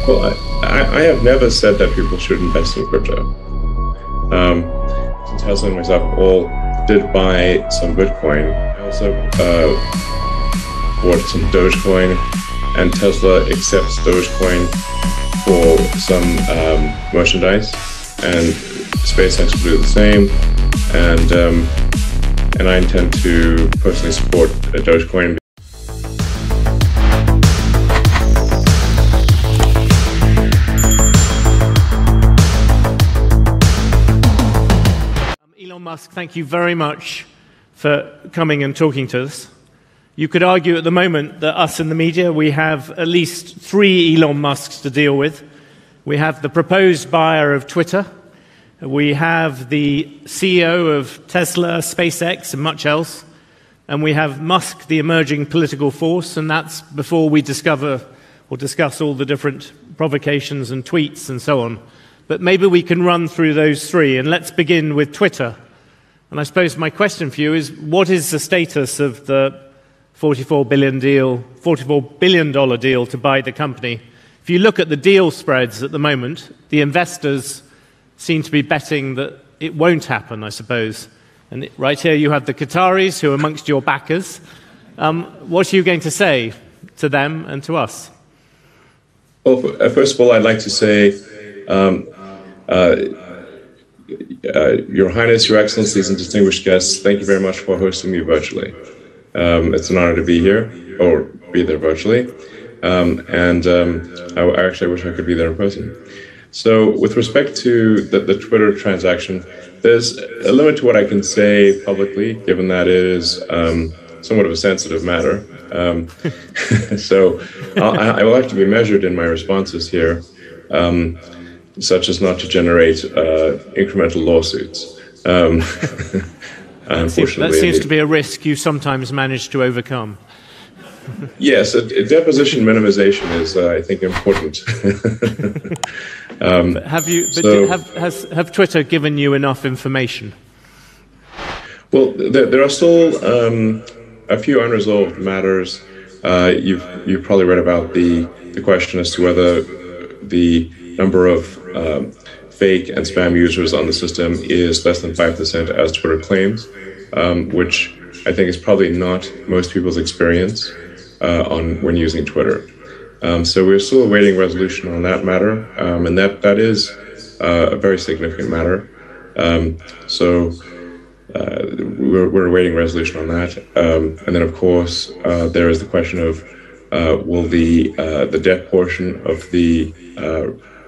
Well, I have never said that people should invest in crypto. Tesla and myself all did buy some Bitcoin. I also bought some Dogecoin, and Tesla accepts Dogecoin for some merchandise, and SpaceX will do the same. And I intend to personally support Dogecoin. Elon Musk, thank you very much for coming and talking to us. You could argue at the moment that us in the media, we have at least 3 Elon Musks to deal with. We have the proposed buyer of Twitter. We have the CEO of Tesla, SpaceX, and much else. And we have Musk, the emerging political force, and that's before we discover or discuss all the different provocations and tweets and so on. But maybe we can run through those 3, and let's begin with Twitter. And I suppose my question for you is, what is the status of the $44 billion deal to buy the company? If you look at the deal spreads at the moment, the investors seem to be betting that it won't happen, I suppose. And right here you have the Qataris, who are amongst your backers. What are you going to say to them and to us? Well, first of all, I'd like to say, Your Highness, Your Excellencies, and distinguished guests, thank you very much for hosting me virtually. It's an honor to be here, or be there virtually. I actually wish I could be there in person. So with respect to the Twitter transaction, there's a limit to what I can say publicly, given that it is somewhat of a sensitive matter. So I will have to be measured in my responses here, such as not to generate incremental lawsuits. Unfortunately, that seems to be a risk you sometimes manage to overcome. Yes, a deposition minimization is, I think, important. Have Twitter given you enough information? Well, there are still a few unresolved matters. You've probably read about the question as to whether the number of fake and spam users on the system is less than 5%, as Twitter claims, which I think is probably not most people's experience when using Twitter. So we're still awaiting resolution on that matter, and that is a very significant matter. So we're awaiting resolution on that. And then, of course, there is the question of will the debt portion of the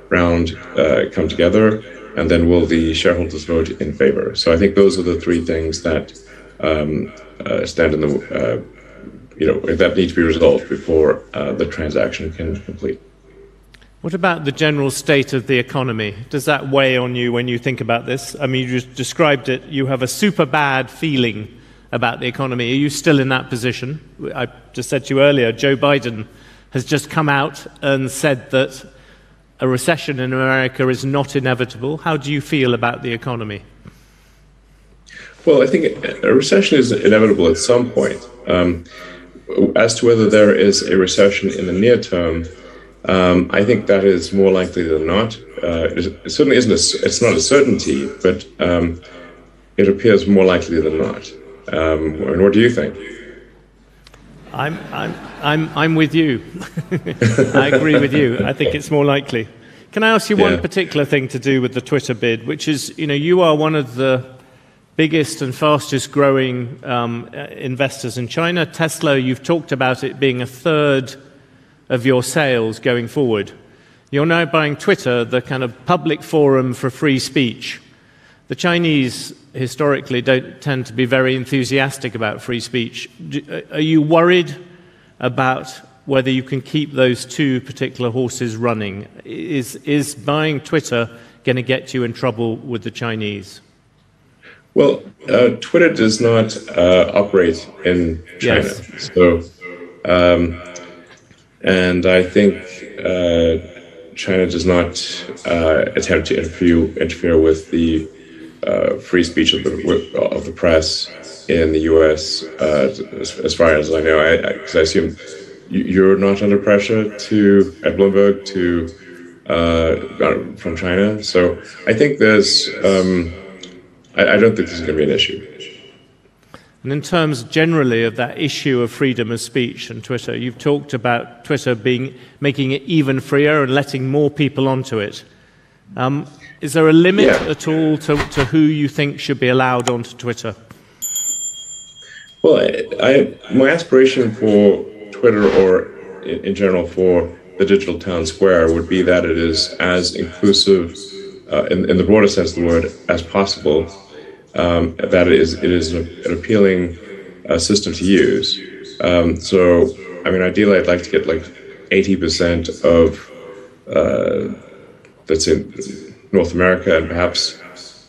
round come together, and then will the shareholders vote in favor? So I think those are the 3 things that stand in the that need to be resolved before the transaction can complete. What about the general state of the economy? Does that weigh on you when you think about this? I mean, you just described it. You have a super bad feeling about the economy. Are you still in that position? I just said to you earlier, Joe Biden has just come out and said that a recession in America is not inevitable. How do you feel about the economy? Well, I think a recession is inevitable at some point. As to whether there is a recession in the near term, I think that is more likely than not. It certainly isn't. It's not a certainty, but it appears more likely than not. And what do you think? I'm with you. I agree with you. I think it's more likely. Can I ask you one particular thing to do with the Twitter bid, which is, you are one of the biggest and fastest growing investors in China. Tesla, you've talked about it being 1/3 of your sales going forward. You're now buying Twitter, the kind of public forum for free speech. The Chinese historically don't tend to be very enthusiastic about free speech. Are you worried about whether you can keep those 2 particular horses running? Is buying Twitter going to get you in trouble with the Chinese? Well, Twitter does not operate in China. Yes. So, and I think China does not attempt to interfere with the free speech of the press in the U.S. As far as I know, because I assume you're not under pressure at Bloomberg from China. So I think I don't think this is going to be an issue. And in terms generally of that issue of freedom of speech and Twitter, you've talked about Twitter making it even freer and letting more people onto it. Is there a limit at all to who you think should be allowed onto Twitter? Well, my aspiration for Twitter, or in general for the digital town square, would be that it is as inclusive, in the broader sense of the word, as possible. That it is an appealing system to use. So, I mean, ideally, I'd like to get like 80% of, let's say, North America, and perhaps,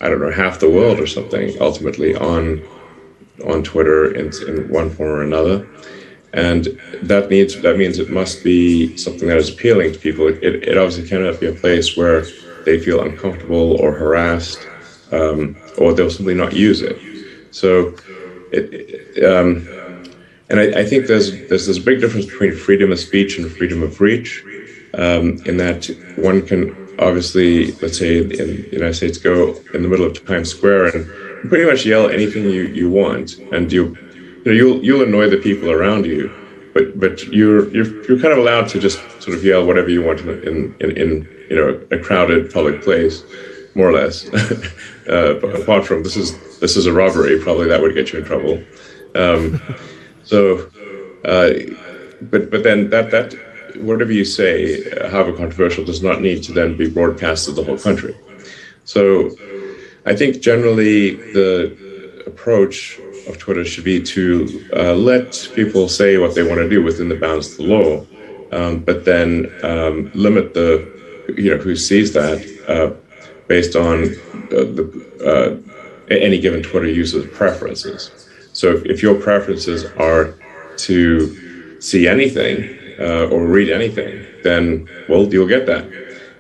I don't know, half the world or something, ultimately on Twitter in one form or another. And that means it must be something that is appealing to people. It obviously cannot be a place where they feel uncomfortable or harassed, or they'll simply not use it. So, and I think there's this big difference between freedom of speech and freedom of reach, in that one can obviously, let's say in the United States, go in the middle of Times Square and pretty much yell anything you want, and you'll annoy the people around you, but you're kind of allowed to just sort of yell whatever you want in a crowded public place, more or less. But apart from this is a robbery, probably that would get you in trouble. But then that whatever you say, however controversial, does not need to then be broadcast to the whole country. So I think generally the approach of Twitter should be to let people say what they want to do within the bounds of the law, but then limit who sees that based on any given Twitter user's preferences. So if your preferences are to see anything or read anything, then, well, you'll get that.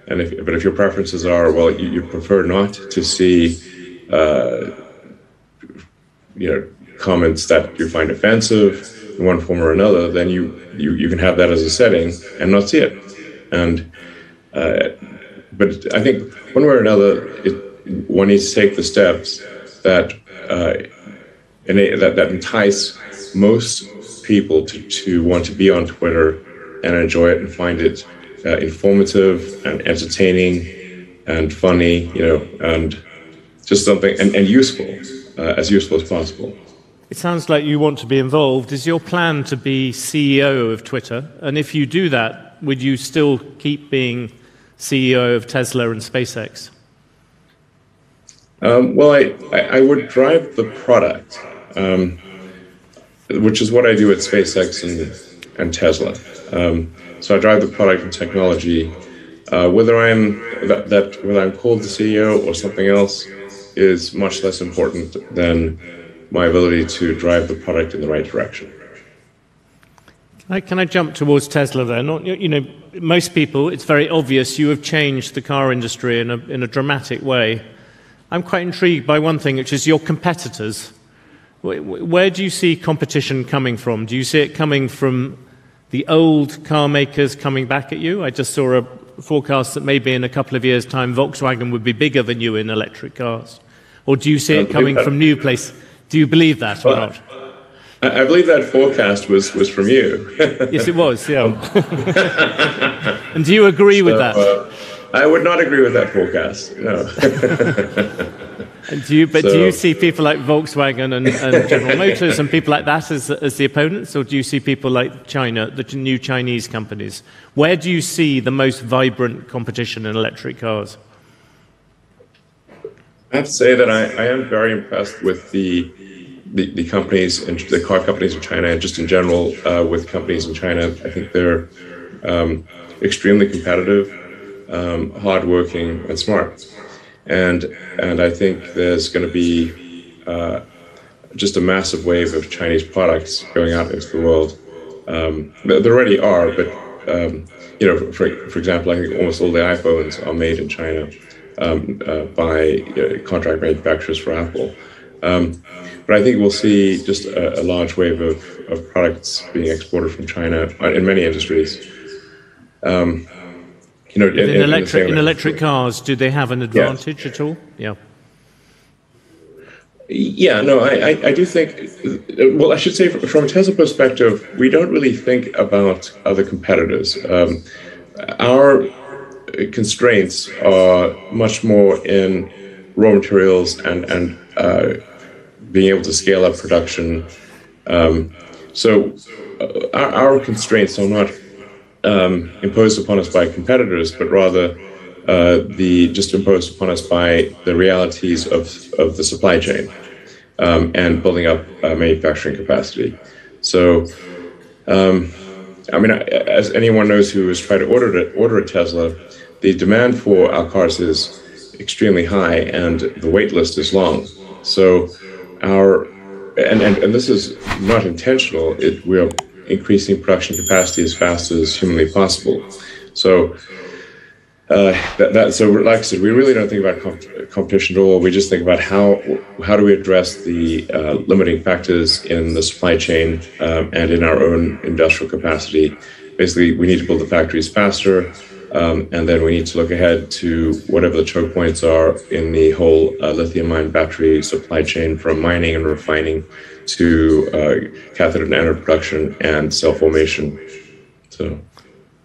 But if your preferences are, well, you prefer not to see comments that you find offensive in one form or another, then you can have that as a setting and not see it. But I think one way or another, one needs to take the steps that entice most people to want to be on Twitter and enjoy it and find it informative and entertaining and funny, and just something and useful, as useful as possible. It sounds like you want to be involved. Is your plan to be CEO of Twitter? And if you do that, would you still keep being CEO of Tesla and SpaceX? Well, I would drive the product, which is what I do at SpaceX and Tesla. So I drive the product and technology. Whether I'm called the CEO or something else is much less important than my ability to drive the product in the right direction. Can I jump towards Tesla then? Most people, it's very obvious you have changed the car industry in a dramatic way. I'm quite intrigued by one thing, which is your competitors. Where do you see competition coming from? Do you see it coming from the old car makers coming back at you? I just saw a forecast that maybe in a couple of years' time Volkswagen would be bigger than you in electric cars. Or do you see it coming from new places? Do you believe that or not? I believe that forecast was from you. Yes, it was, yeah. And do you agree with that? I would not agree with that forecast, no. And do you see people like Volkswagen and General Motors and people like that as the opponents, or do you see people like China, the new Chinese companies? Where do you see the most vibrant competition in electric cars? I have to say that I am very impressed with the companies, and the car companies in China, and just in general with companies in China. I think they're extremely competitive, hardworking, and smart. And I think there's going to be just a massive wave of Chinese products going out into the world. There already are, but for example, I think almost all the iPhones are made in China by contract manufacturers for Apple. But I think we'll see just a large wave of products being exported from China in many industries. You know, in electric cars, do they have an advantage at all? Yeah. Yeah, no, I do think, well, I should say from a Tesla perspective, we don't really think about other competitors. Our constraints are much more in raw materials and being able to scale up production. So our constraints are not imposed upon us by competitors, but rather just imposed upon us by the realities of the supply chain and building up manufacturing capacity. So, I mean, as anyone knows who has tried to order a Tesla, the demand for our cars is extremely high, and the wait list is long. So, and this is not intentional. We are increasing production capacity as fast as humanly possible. So. So, like I said, we really don't think about competition at all. We just think about how do we address the limiting factors in the supply chain and in our own industrial capacity. Basically, we need to build the factories faster, and then we need to look ahead to whatever the choke points are in the whole lithium-ion battery supply chain, from mining and refining to cathode and anode production and cell formation. So.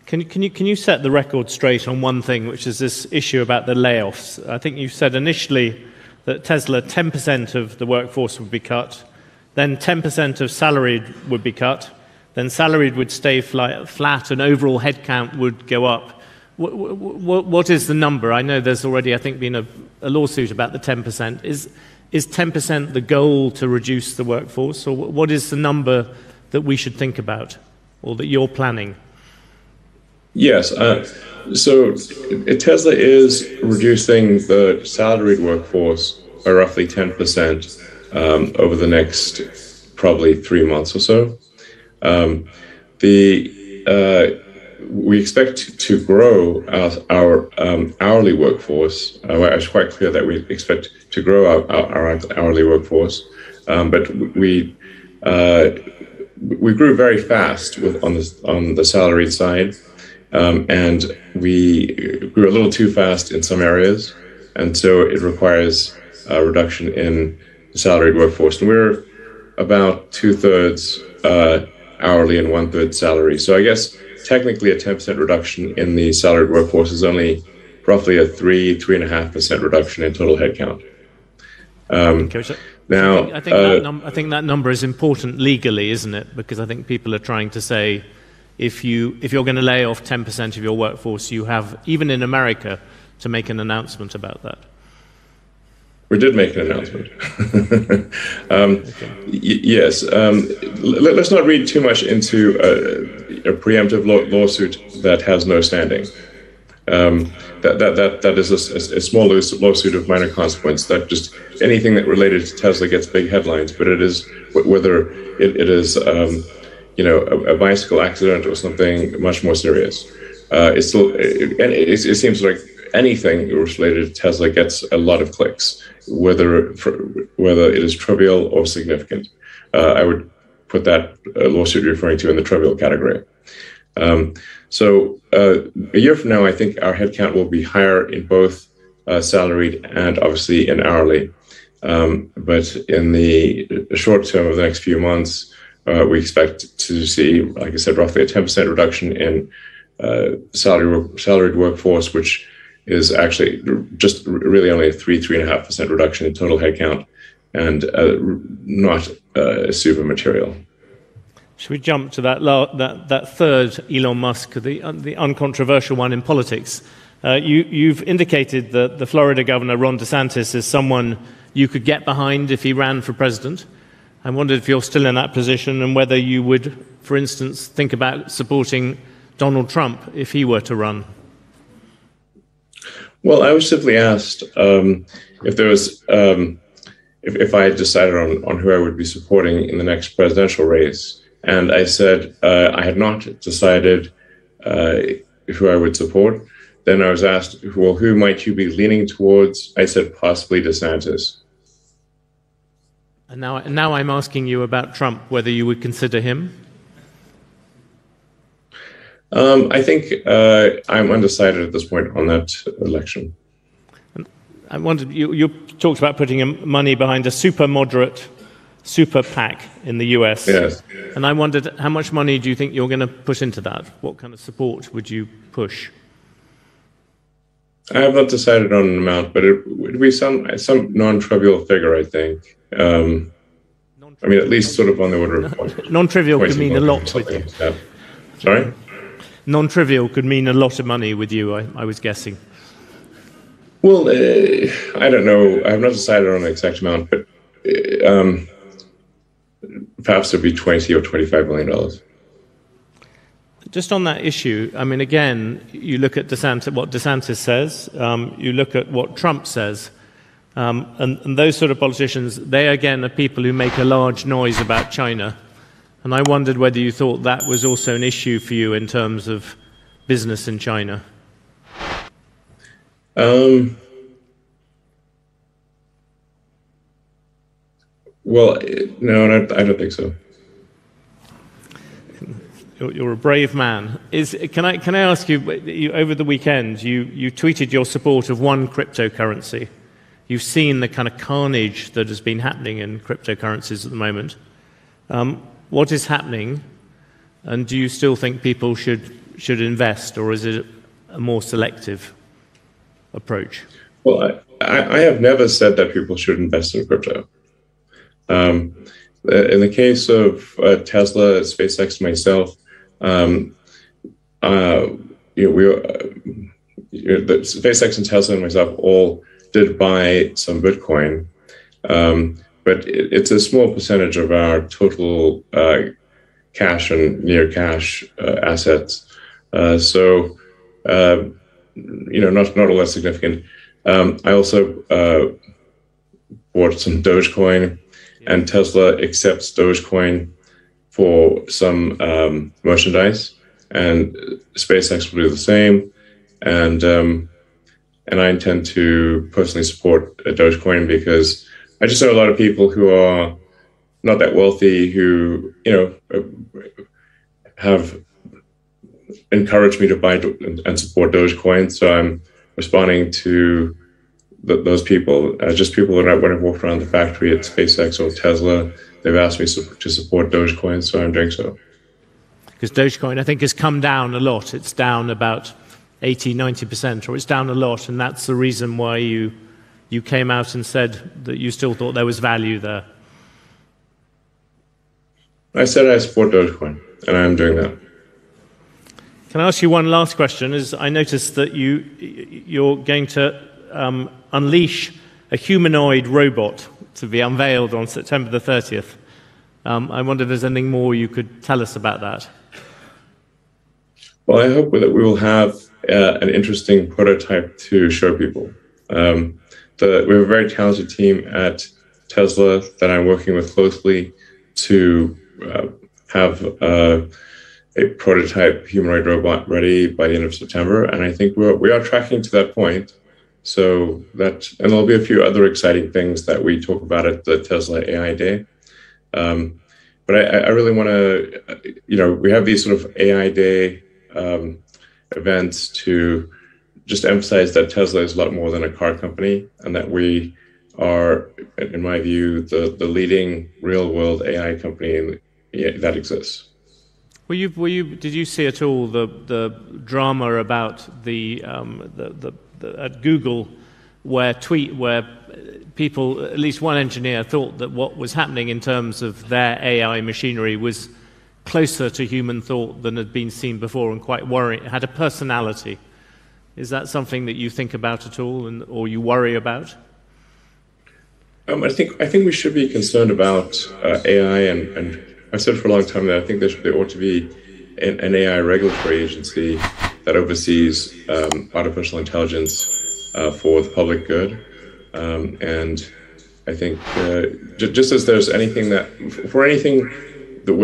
Can you set the record straight on one thing, which is this issue about the layoffs? I think you said initially that Tesla, 10% of the workforce would be cut, then 10% of salaried would be cut, then salaried would stay flat, and overall headcount would go up. What is the number? I know there's already, I think, been a lawsuit about the 10%. Is 10% the goal to reduce the workforce, or what is the number that we should think about, or that you're planning? Yes. So Tesla is reducing the salaried workforce by roughly 10% over the next probably 3 months or so. We expect to grow our hourly workforce. It's quite clear that we expect to grow our hourly workforce, but we grew very fast on the salaried side. And we grew a little too fast in some areas, and so it requires a reduction in the salaried workforce. And we're about 2/3 hourly and 1/3 salary. So I guess technically a 10% reduction in the salaried workforce is only roughly a 3.5% reduction in total headcount. Now, I think that number is important legally, isn't it? Because I think people are trying to say, if you're going to lay off 10% of your workforce, you have, even in America, to make an announcement about that. We did make an announcement. Yes. Let's not read too much into a preemptive lawsuit that has no standing. That is a small lawsuit of minor consequence. That just anything that related to Tesla gets big headlines, but it is whether it is a bicycle accident or something much more serious. It seems like anything related to Tesla gets a lot of clicks, whether it is trivial or significant. I would put that lawsuit you're referring to in the trivial category. So a year from now, I think our headcount will be higher in both salaried and obviously in hourly. But in the short term of the next few months, we expect to see, like I said, roughly a 10% reduction in salaried workforce, which is actually just really only a 3.5% reduction in total headcount, and not super material. Should we jump to that third Elon Musk, the uncontroversial one in politics? You've indicated that the Florida governor, Ron DeSantis, is someone you could get behind if he ran for president. I wondered if you're still in that position and whether you would, for instance, think about supporting Donald Trump if he were to run. Well, I was simply asked if there was, if I had decided on who I would be supporting in the next presidential race, and I said I had not decided who I would support. Then I was asked, well, who might you be leaning towards? I said possibly DeSantis. And now I'm asking you about Trump, whether you would consider him. I think I'm undecided at this point on that election. I wondered, you talked about putting money behind a super moderate super PAC in the US. Yes. And I wondered, how much money do you think you're going to put into that? What kind of support would you push? I have not decided on an amount, but it would be some non-trivial figure, I think. I mean, at least sort of on the order of non-trivial could mean a lot with you. Yeah. Sorry? Non-trivial could mean a lot of money with you, I was guessing. Well, I don't know. I have not decided on an exact amount, but perhaps it would be $20 or $25 million. Just on that issue, I mean, again, you look at what DeSantis says, you look at what Trump says, and those sort of politicians, they again are people who make a large noise about China. And I wondered whether you thought that was also an issue for you in terms of business in China. Well, no, I don't think so. You're a brave man. Can I ask you, over the weekend, you tweeted your support of one cryptocurrency. You've seen the kind of carnage that has been happening in cryptocurrencies at the moment. What is happening, and do you still think people should invest, or is it a more selective approach? Well, I have never said that people should invest in crypto. In the case of Tesla, SpaceX, and myself, SpaceX and Tesla and myself all did buy some Bitcoin, but it's a small percentage of our total cash and near cash assets. So, not all that significant. I also bought some Dogecoin, and Tesla accepts Dogecoin for some merchandise, and SpaceX will do the same. And I intend to personally support Dogecoin because I just know a lot of people who are not that wealthy who, have encouraged me to buy and support Dogecoin. So I'm responding to those people, just people that when I walked around the factory at SpaceX or Tesla, they've asked me to support Dogecoin, so I'm doing so. Because Dogecoin, I think, has come down a lot. It's down about 80, 90%, or it's down a lot, and that's the reason why you came out and said that you still thought there was value there. I said I support Dogecoin, and I'm doing that. Can I ask you one last question? I noticed that you're going to unleash a humanoid robot to be unveiled on September the 30th. I wonder if there's anything more you could tell us about that. Well, I hope that we will have an interesting prototype to show people. We have a very talented team at Tesla that I'm working with closely to have a prototype humanoid robot ready by the end of September, and I think we are tracking to that point. So and there'll be a few other exciting things that we talk about at the Tesla AI Day. But I really want to, we have these sort of AI Day events to just emphasize that Tesla is a lot more than a car company, and that we are, in my view, the leading real-world AI company that exists. Did you see at all the drama about at Google, where people, at least one engineer, thought that what was happening in terms of their AI machinery was closer to human thought than had been seen before, and quite worrying, had a personality. Is that something that you think about at all, or you worry about? I think we should be concerned about AI, and I've said for a long time that I think there ought to be an AI regulatory agency that oversees artificial intelligence for the public good. And I think just as there's anything where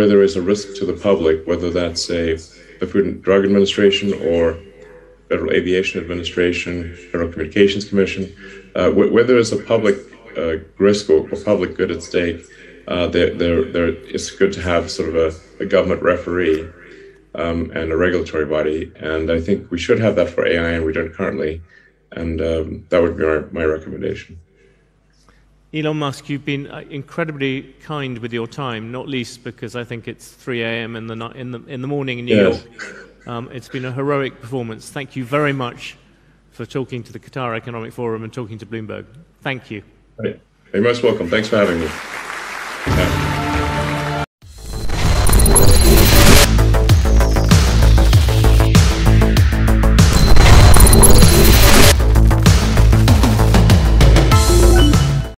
there is a risk to the public, whether that's the Food and Drug Administration or Federal Aviation Administration, Federal Communications Commission, where there is a public risk or public good at stake, it's good to have sort of a government referee and a regulatory body. And I think we should have that for AI, and we don't currently. And that would be my recommendation. Elon Musk, you've been incredibly kind with your time, not least because I think it's 3 a.m. in the morning in New York. It's been a heroic performance. Thank you very much for talking to the Qatar Economic Forum and talking to Bloomberg. Thank you. You're most welcome. Thanks for having me.